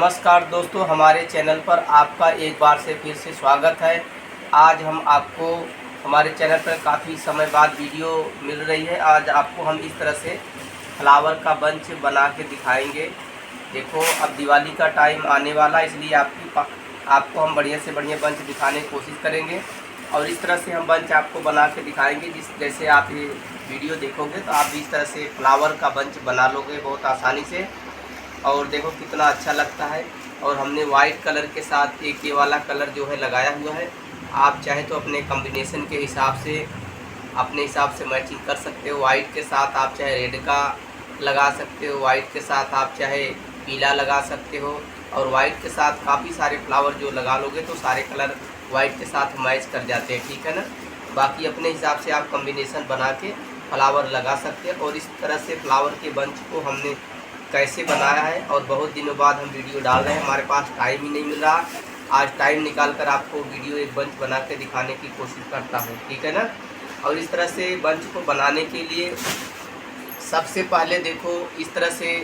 नमस्कार दोस्तों, हमारे चैनल पर आपका एक बार से फिर से स्वागत है। आज हम आपको हमारे चैनल पर काफ़ी समय बाद वीडियो मिल रही है। आज आपको हम इस तरह से फ्लावर का बंच बना के दिखाएंगे। देखो, अब दिवाली का टाइम आने वाला है, इसलिए आपको हम बढ़िया से बढ़िया बंच दिखाने की कोशिश करेंगे। और इस तरह से हम बंच आपको बना के दिखाएंगे। जैसे आप ये वीडियो देखोगे तो आप इस तरह से फ्लावर का बंच बना लोगे बहुत आसानी से। और देखो कितना अच्छा लगता है। और हमने वाइट कलर के साथ एक ये वाला कलर जो है लगाया हुआ है। आप चाहे तो अपने कॉम्बिनेशन के हिसाब से अपने हिसाब से मैचिंग कर सकते हो। वाइट के साथ आप चाहे रेड का लगा सकते हो, वाइट के साथ आप चाहे पीला लगा सकते हो। और वाइट के साथ काफ़ी सारे फ्लावर जो लगा लोगे तो सारे कलर वाइट के साथ मैच कर जाते हैं, ठीक है ना। बाकी अपने हिसाब से आप कॉम्बिनेशन बना के फ्लावर लगा सकते हैं। और इस तरह से फ्लावर के बंच को हमने कैसे बनाया है और बहुत दिनों बाद हम वीडियो डाल रहे हैं। हमारे पास टाइम ही नहीं मिल रहा। आज टाइम निकाल कर आपको वीडियो एक बंच बना के दिखाने की कोशिश करता हूँ, ठीक है ना। और इस तरह से बंच को बनाने के लिए सबसे पहले देखो, इस तरह से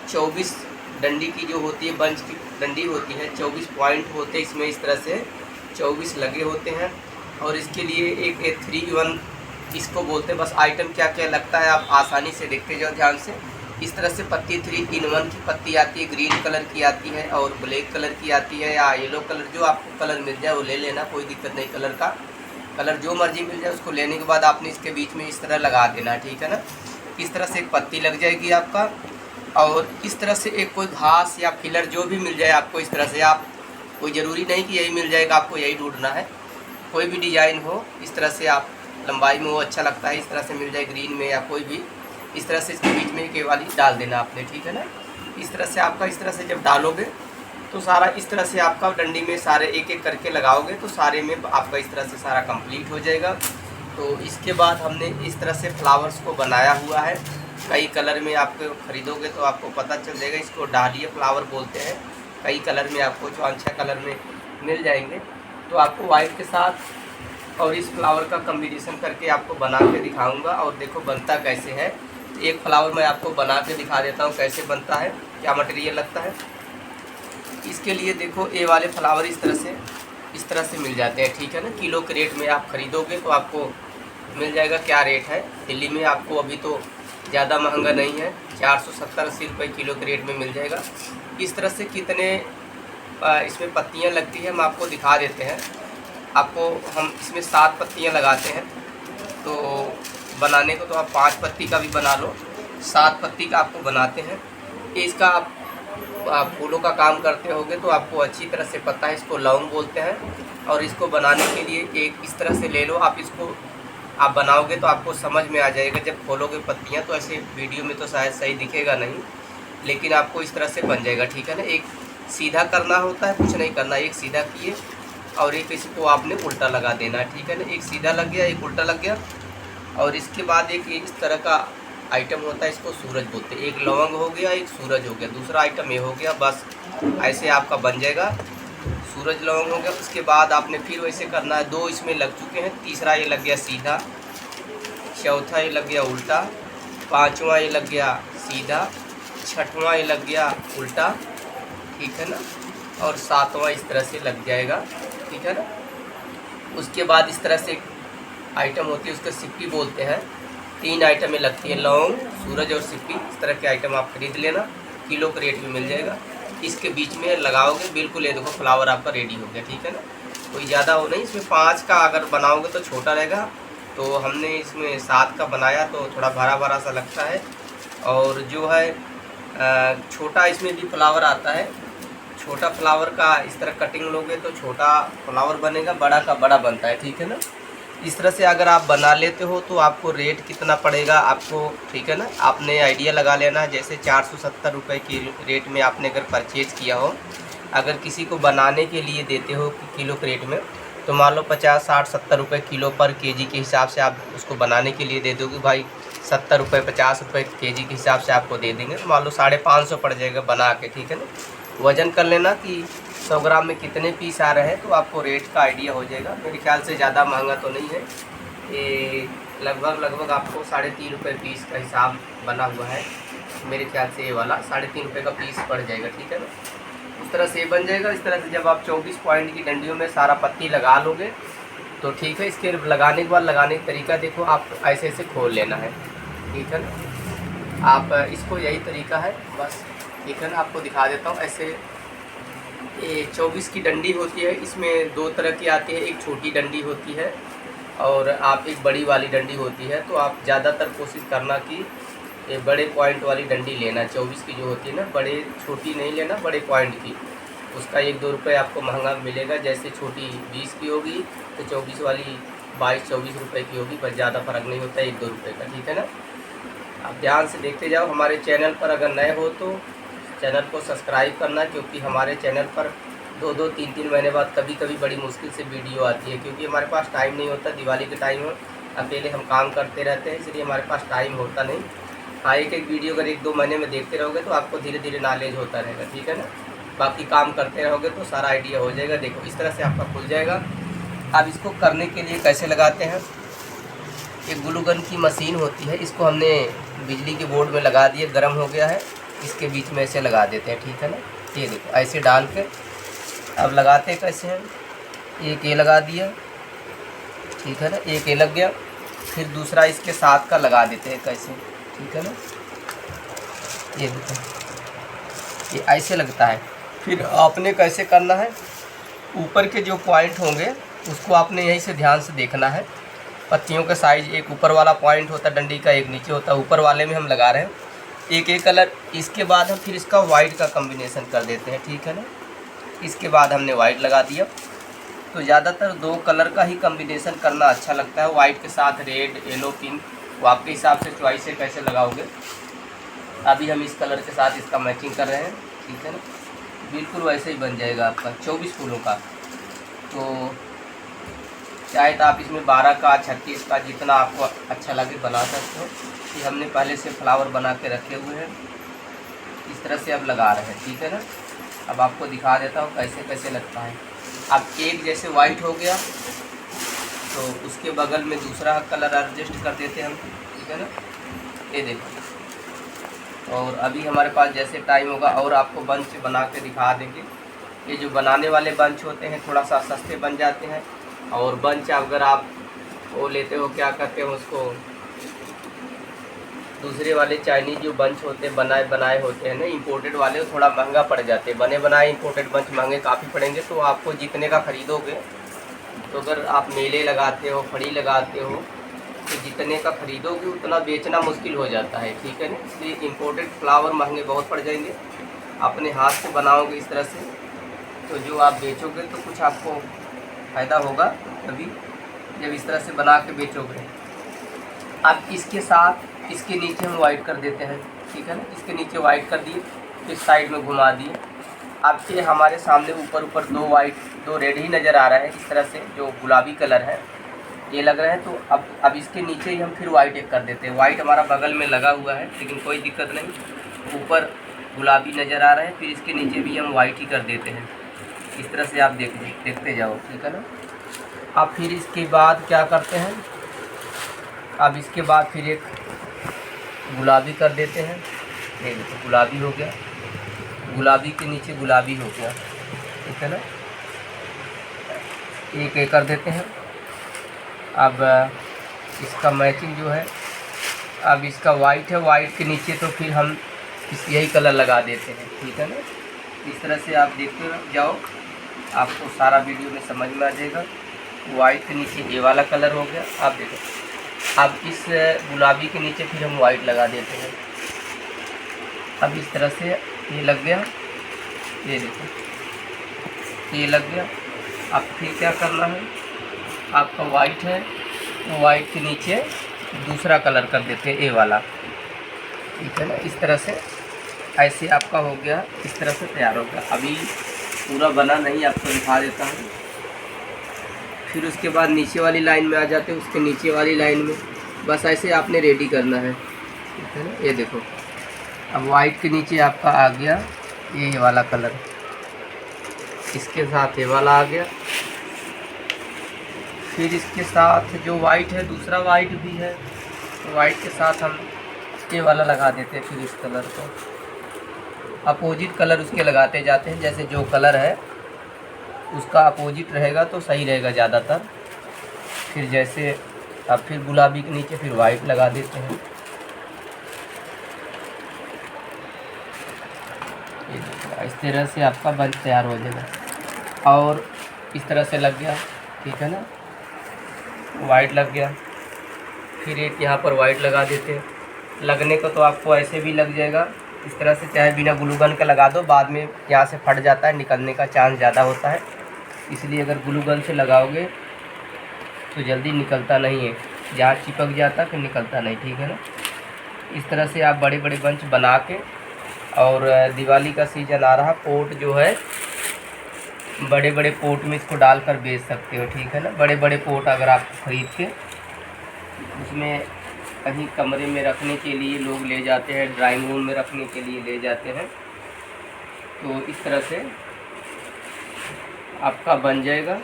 24 डंडी की जो होती है, बंच की डंडी होती है, 24 पॉइंट होते हैं इसमें। इस तरह से 24 लगे होते हैं। और इसके लिए एक 3-in-1 इसको बोलते हैं। बस आइटम क्या क्या लगता है आप आसानी से देखते जाओ ध्यान से। इस तरह से पत्ती 3-in-1 की पत्ती आती है, ग्रीन कलर की आती है और ब्लैक कलर की आती है, या येलो कलर, जो आपको कलर मिल जाए वो ले लेना, कोई दिक्कत नहीं। कलर जो मर्जी मिल जाए उसको लेने के बाद आपने इसके बीच में इस तरह लगा देना, ठीक है ना। इस तरह से एक पत्ती लग जाएगी आपका। और इस तरह से एक कोई घास या फिलर जो भी मिल जाए आपको, इस तरह से आप, कोई ज़रूरी नहीं कि यही मिल जाएगा, आपको यही ढूंढना है। कोई भी डिज़ाइन हो, इस तरह से आप लंबाई में वो अच्छा लगता है, इस तरह से मिल जाए ग्रीन में या कोई भी। इस तरह से इसके बीच में एक वाली डाल देना आपने, ठीक है ना। इस तरह से आपका, इस तरह से जब डालोगे तो सारा इस तरह से आपका डंडी में सारे एक एक करके लगाओगे तो सारे में आपका इस तरह से सारा कंप्लीट हो जाएगा। तो इसके बाद हमने इस तरह से फ्लावर्स को बनाया हुआ है। कई कलर में आपको ख़रीदोगे तो आपको पता चल जाएगा। इसको डालिया फ्लावर बोलते हैं। कई कलर में आपको 5-6 कलर में मिल जाएंगे। तो आपको वाइट के साथ और इस फ्लावर का कॉम्बिनेशन करके आपको बना के दिखाऊंगा। और देखो बनता कैसे है। एक फ्लावर मैं आपको बना के दिखा देता हूँ कैसे बनता है, क्या मटेरियल लगता है। इसके लिए देखो, ये वाले फ्लावर इस तरह से मिल जाते हैं, ठीक है ना। किलो के रेट में आप ख़रीदोगे तो आपको मिल जाएगा। क्या रेट है दिल्ली में, आपको अभी तो ज़्यादा महंगा नहीं है, 470-80 रुपये किलो के रेट में मिल जाएगा। इस तरह से कितने इसमें पत्तियाँ लगती हैं हम आपको दिखा देते हैं। आपको हम इसमें 7 पत्तियाँ लगाते हैं। तो बनाने को तो आप 5 पत्ती का भी बना लो, 7 पत्ती का आपको बनाते हैं। इसका आप फूलों का काम करते होगे तो आपको अच्छी तरह से पता है। इसको लौंग बोलते हैं। और इसको बनाने के लिए एक इस तरह से ले लो। आप इसको आप बनाओगे तो आपको समझ में आ जाएगा जब खोलोगे पत्तियाँ। तो ऐसे वीडियो में तो शायद सही दिखेगा नहीं, लेकिन आपको इस तरह से बन जाएगा, ठीक है ना। एक सीधा करना होता है, कुछ नहीं करना, एक सीधा किए और एक इसको आपने उल्टा लगा देना, ठीक है ना। एक सीधा लग गया, एक उल्टा लग गया। और इसके बाद एक इस तरह का आइटम होता है, इसको सूरज बोलते हैं। एक लौंग हो गया, एक सूरज हो गया, दूसरा आइटम ये हो गया। बस ऐसे आपका बन जाएगा। सूरज लौंग हो गया, उसके बाद आपने फिर वैसे करना है। 2 इसमें लग चुके हैं, तीसरा ये लग गया सीधा, चौथा ये लग गया उल्टा, 5वां ये लग गया सीधा, 6वां ये लग गया उल्टा, ठीक है ना। और 7वां इस तरह से लग जाएगा, ठीक है ना। उसके बाद इस तरह से आइटम होती है, उसको सिप्पी बोलते हैं। 3 आइटमें लगती हैं, लौंग, सूरज और सिप्पी। इस तरह के आइटम आप खरीद लेना, किलो के रेट में मिल जाएगा। इसके बीच में लगाओगे, बिल्कुल ये देखो फ्लावर आपका रेडी हो गया, ठीक है ना। कोई ज़्यादा हो नहीं, इसमें 5 का अगर बनाओगे तो छोटा रहेगा। तो हमने इसमें 7 का बनाया तो थोड़ा भरा भरा सा लगता है। और जो है छोटा इसमें भी फ्लावर आता है। छोटा फ्लावर का इस तरह कटिंग लोगे तो छोटा फ्लावर बनेगा, बड़ा का बड़ा बनता है, ठीक है ना। इस तरह से अगर आप बना लेते हो तो आपको रेट कितना पड़ेगा आपको, ठीक है ना। आपने आइडिया लगा लेना। जैसे 470 रुपये की रेट में आपने अगर परचेज़ किया हो, अगर किसी को बनाने के लिए देते हो किलो के रेट में, तो मान लो 50, 60, 70 रुपये किलो पर केजी के हिसाब से आप उसको बनाने के लिए दे दोगे। भाई 70 रुपये, 50 रुपये केजी के हिसाब से आपको दे देंगे। तो मान लो 550 पड़ जाएगा बना के, ठीक है ना। वज़न कर लेना कि 100 ग्राम में कितने पीस आ रहे हैं, तो आपको रेट का आइडिया हो जाएगा। मेरे ख्याल से ज़्यादा महंगा तो नहीं है ये, लगभग आपको 3.5 रुपये पीस का हिसाब बना हुआ है। मेरे ख्याल से ये वाला 3.5 रुपये का पीस पड़ जाएगा, ठीक है ना। इस तरह से बन जाएगा। इस तरह से जब आप 24 पॉइंट की डंडियों में सारा पत्ती लगा लोगे तो ठीक है। इसके लगाने के बाद लगाने का तरीका देखो, आप ऐसे ऐसे खोल लेना है, ठीक है ना। आप इसको यही तरीका है बस, ठीक है ना। आपको दिखा देता हूँ ऐसे। ये 24 की डंडी होती है, इसमें दो तरह की आती है, एक छोटी डंडी होती है और आप एक बड़ी वाली डंडी होती है। तो आप ज़्यादातर कोशिश करना कि ये बड़े पॉइंट वाली डंडी लेना, 24 की जो होती है ना, बड़े छोटी नहीं लेना, बड़े पॉइंट की। उसका 1-2 रुपये आपको महंगा मिलेगा। जैसे छोटी 20 की होगी तो 24 वाली 22-24 रुपये की होगी, बस ज़्यादा फ़र्क नहीं होता है, 1-2 रुपये का, ठीक है ना। आप ध्यान से देखते जाओ। हमारे चैनल पर अगर नए हो तो चैनल को सब्सक्राइब करना, क्योंकि हमारे चैनल पर 2-2, 3-3 महीने बाद कभी कभी बड़ी मुश्किल से वीडियो आती है, क्योंकि हमारे पास टाइम नहीं होता। दिवाली के टाइम में अकेले हम काम करते रहते हैं, इसलिए हमारे पास टाइम होता नहीं। हाँ, एक वीडियो अगर 1-2 महीने में देखते रहोगे तो आपको धीरे धीरे नॉलेज होता रहेगा, ठीक है ना। बाकी काम करते रहोगे तो सारा आइडिया हो जाएगा। देखो इस तरह से आपका खुल जाएगा। अब इसको करने के लिए कैसे लगाते हैं, एक ग्लू गन की मशीन होती है, इसको हमने बिजली के बोर्ड में लगा दिया, गर्म हो गया है, इसके बीच में ऐसे लगा देते हैं, ठीक है ना। ये देखो ऐसे डाल के अब लगाते कैसे हैं, एक ये लगा दिया, ठीक है ना, एक ये लग गया, फिर दूसरा इसके साथ का लगा देते हैं कैसे, ठीक है ना। ये देखो ये ऐसे लगता है। फिर आपने कैसे करना है, ऊपर के जो पॉइंट होंगे उसको आपने यहीं से ध्यान से देखना है। पत्तियों का साइज, एक ऊपर वाला पॉइंट होता है डंडी का, एक नीचे होता है। ऊपर वाले में हम लगा रहे हैं एक कलर। इसके बाद हम फिर इसका वाइट का कॉम्बिनेशन कर देते हैं, ठीक है ना। इसके बाद हमने वाइट लगा दिया। तो ज़्यादातर 2 कलर का ही कॉम्बिनेशन करना अच्छा लगता है, वाइट के साथ रेड, येलो, पिंक। वो आपके हिसाब से चॉइस से कैसे लगाओगे। अभी हम इस कलर के साथ इसका मैचिंग कर रहे हैं, ठीक है ना। बिल्कुल वैसे ही बन जाएगा आपका 24 फूलों का। तो चाहे तो आप इसमें 12 का, 36 का, जितना आपको अच्छा लगे बना सकते हो। ये हमने पहले से फ्लावर बना के रखे हुए हैं, इस तरह से अब लगा रहे हैं, ठीक है ना। अब आपको दिखा देता हूँ कैसे कैसे लगता है। अब एक जैसे वाइट हो गया तो उसके बगल में दूसरा कलर एडजस्ट कर देते हैं हम, ठीक है ना। ये देखो। और अभी हमारे पास जैसे टाइम होगा और आपको बंच बना के दिखा देंगे। ये जो बनाने वाले बंच होते हैं थोड़ा सा सस्ते बन जाते हैं, और बंच अगर आप वो लेते हो, क्या करते हो उसको, दूसरे वाले चाइनीज़ जो बंच होते हैं बनाए होते हैं ना, इंपोर्टेड वाले, वो थोड़ा महंगा पड़ जाते हैं। बने बनाए इंपोर्टेड बंच महंगे काफ़ी पड़ेंगे। तो आपको जितने का ख़रीदोगे, तो अगर आप मेले लगाते हो, फड़ी लगाते हो, तो जितने का ख़रीदोगे उतना बेचना मुश्किल हो जाता है, ठीक है ना। इसलिए इंपोर्टेड फ्लावर महंगे बहुत पड़ जाएंगे। अपने हाथ से बनाओगे इस तरह से तो जो आप बेचोगे तो कुछ आपको फ़ायदा होगा तभी, जब इस तरह से बना के बेचोगे। अब इसके साथ इसके नीचे हम वाइट कर देते हैं, ठीक है ना। इसके नीचे वाइट कर दिए, फिर साइड में घुमा दिए। अब ये हमारे सामने ऊपर 2 वाइट 2 रेड ही नज़र आ रहा है, इस तरह से जो गुलाबी कलर है ये लग रहा है। तो अब इसके नीचे ही हम फिर वाइट एक कर देते हैं। वाइट हमारा बगल में लगा हुआ है, लेकिन कोई दिक्कत नहीं, ऊपर गुलाबी नज़र आ रहा है, फिर इसके नीचे भी हम वाइट ही कर देते हैं। इस तरह से आप देखते जाओ, ठीक है ना। अब फिर इसके बाद क्या करते हैं, अब इसके बाद फिर एक गुलाबी कर देते हैं। ये देखो गुलाबी हो गया, गुलाबी के नीचे गुलाबी हो गया, ठीक है ना। एक कर देते हैं। अब इसका मैचिंग जो है, अब इसका वाइट है, वाइट के नीचे तो फिर हम यही कलर लगा देते हैं, ठीक है ना। इस तरह से आप देखते जाओ, आपको सारा वीडियो में समझ में आ जाएगा। वाइट के नीचे ये वाला कलर हो गया, आप देखो। अब इस गुलाबी के नीचे फिर हम वाइट लगा देते हैं। अब इस तरह से ये लग गया, ये देखो ये लग गया। अब फिर क्या करना है, आपका वाइट है तो वाइट के नीचे दूसरा कलर कर देते हैं, ये वाला, ठीक है ना। इस तरह से ऐसे आपका हो गया, इस तरह से तैयार हो गया। अभी पूरा बना नहीं, आपको दिखा देता हूँ। फिर उसके बाद नीचे वाली लाइन में आ जाते हैं, उसके नीचे वाली लाइन में बस ऐसे आपने रेडी करना है, ठीक है ना। ये देखो अब वाइट के नीचे आपका आ गया ये वाला कलर, इसके साथ ये वाला आ गया। फिर इसके साथ जो वाइट है, दूसरा वाइट भी है, तो वाइट के साथ हम ये वाला लगा देते हैं। फिर इस कलर को अपोजिट कलर उसके लगाते जाते हैं। जैसे जो कलर है उसका अपोजिट रहेगा तो सही रहेगा ज़्यादातर। फिर जैसे अब फिर गुलाबी के नीचे फिर वाइट लगा देते हैं। ये देखिए इस तरह से आपका बंच तैयार हो जाएगा। और इस तरह से लग गया, ठीक है ना, वाइट लग गया। फिर एक यहाँ पर वाइट लगा देते हैं। लगने को तो आपको ऐसे भी लग जाएगा इस तरह से, चाहे बिना ग्लू गन का लगा दो, बाद में यहाँ से फट जाता है, निकलने का चांस ज़्यादा होता है। इसलिए अगर ग्लू गन से लगाओगे तो जल्दी निकलता नहीं है, जहाँ चिपक जाता है फिर निकलता नहीं, ठीक है ना। इस तरह से आप बड़े बड़े बंच बना के, और दिवाली का सीज़न आ रहा, पोट जो है बड़े बड़े पोट में इसको डालकर बेच सकते हो, ठीक है ना। बड़े बड़े पोट अगर आप ख़रीद के उसमें कहीं कमरे में रखने के लिए लोग ले जाते हैं, ड्राइंग रूम में रखने के लिए ले जाते हैं, तो इस तरह से आपका बन जाएगा।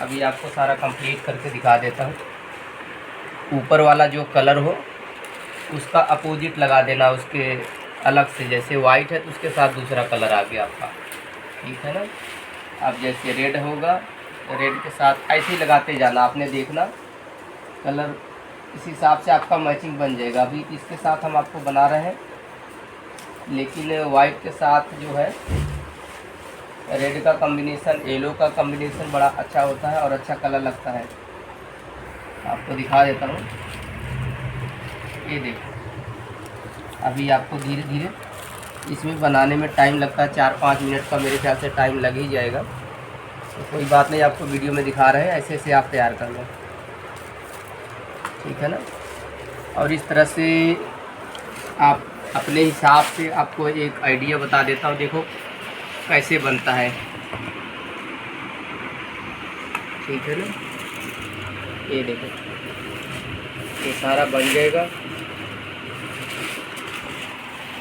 अभी आपको सारा कंप्लीट करके दिखा देता हूँ। ऊपर वाला जो कलर हो उसका अपोजिट लगा देना उसके अलग से। जैसे वाइट है तो उसके साथ दूसरा कलर आ गया आपका, ठीक है ना। अब जैसे रेड होगा, रेड के साथ ऐसे ही लगाते जाना, आपने देखना कलर इस हिसाब से आपका मैचिंग बन जाएगा। अभी इसके साथ हम आपको बना रहे हैं, लेकिन वाइट के साथ जो है रेड का कॉम्बिनेशन, येलो का कॉम्बिनेशन बड़ा अच्छा होता है और अच्छा कलर लगता है। आपको दिखा देता हूँ, ये देखो। अभी आपको धीरे धीरे इसमें बनाने में टाइम लगता है, 4-5 मिनट का मेरे ख्याल से टाइम लग ही जाएगा। तो कोई बात नहीं, आपको वीडियो में दिखा रहे हैं, ऐसे ऐसे आप तैयार कर लो, ठीक है ना। और इस तरह से आप अपने हिसाब से, आपको एक आइडिया बता देता हूँ, देखो कैसे बनता है, ठीक है ना। ये देखो ये सारा बन जाएगा।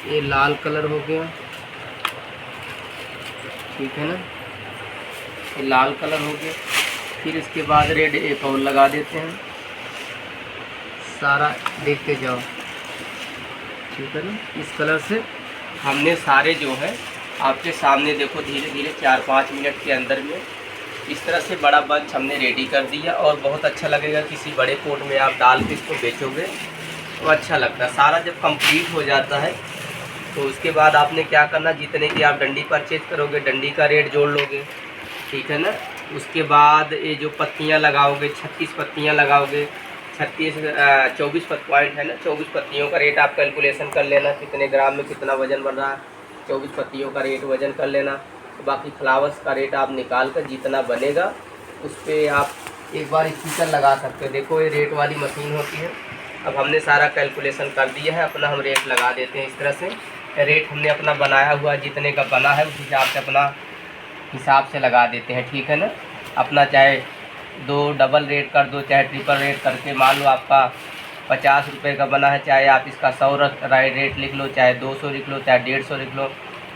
ये लाल कलर हो गया, ठीक है ना, ये लाल कलर हो गया। फिर इसके बाद रेड एक और लगा देते हैं, सारा देखते जाओ, ठीक है ना। इस कलर से हमने सारे जो है आपके सामने देखो धीरे धीरे 4-5 मिनट के अंदर में इस तरह से बड़ा बंच हमने रेडी कर दिया। और बहुत अच्छा लगेगा, किसी बड़े पोट में आप डाल के इसको बेचोगे तो अच्छा लगता है। सारा जब कंप्लीट हो जाता है तो उसके बाद आपने क्या करना, जितने की आप डंडी परचेज करोगे डंडी का रेट जोड़ लोगे, ठीक है ना। उसके बाद ये जो पत्तियां लगाओगे, 36 पत्तियां लगाओगे, 24 पॉइंट है ना, 24 पत्तियों का रेट आप कैलकुलेशन कर लेना, कितने ग्राम में कितना वज़न बन रहा है, 24 पत्तियों का रेट वज़न कर लेना। तो बाकी फ्लावर्स का रेट आप निकाल कर जितना बनेगा उस पर आप एक बार स्टिकर लगा सकते हो। देखो ये रेट वाली मशीन होती है। अब हमने सारा कैलकुलेशन कर दिया है, अपना हम रेट लगा देते हैं। इस तरह से रेट हमने अपना बनाया हुआ जितने का बना है उस हिसाब से अपना हिसाब से लगा देते हैं, ठीक है ना। अपना चाहे 2 डबल रेट कर दो, चाहे ट्रिपल रेट करके, मान लो आपका 50 रुपये का बना है, चाहे आप इसका 100 रेट लिख लो, चाहे 200 लिख लो, चाहे 150 लिख लो।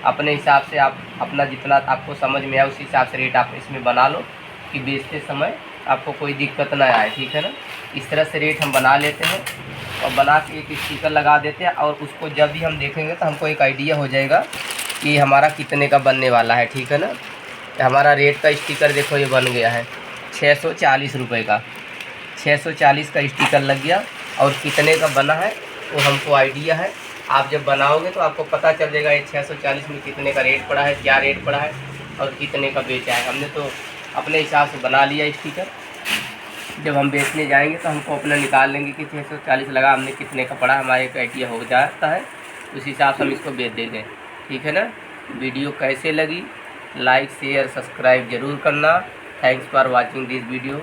अपने हिसाब से आप अपना जितना आपको समझ में आए उस हिसाब से रेट आप इसमें बना लो कि बेचते समय आपको कोई दिक्कत ना आए, ठीक है ना। इस तरह से रेट हम बना लेते हैं और बना के एक स्टिकर लगा देते हैं। और उसको जब भी हम देखेंगे तो हमको एक आइडिया हो जाएगा कि हमारा कितने का बनने वाला है, ठीक है ना। हमारा रेट का स्टिकर देखो ये बन गया है 640 रुपये का, 640 का स्टिकर लग गया। और कितने का बना है वो हमको आइडिया है। आप जब बनाओगे तो आपको पता चल जाएगा ये 640 में कितने का रेट पड़ा है, क्या रेट पड़ा है और कितने का बेचा है। हमने तो अपने हिसाब से बना लिया स्टिकर। जब हम बेचने जाएंगे तो हमको अपना निकाल लेंगे कि 640 लगा, हमने कितने का पड़ा, हमारे एक आइडिया हो जाता है, उस हिसाब से हम इसको बेच देंगे, ठीक है ना। वीडियो कैसे लगी, लाइक शेयर सब्सक्राइब ज़रूर करना। Thanks for watching this video.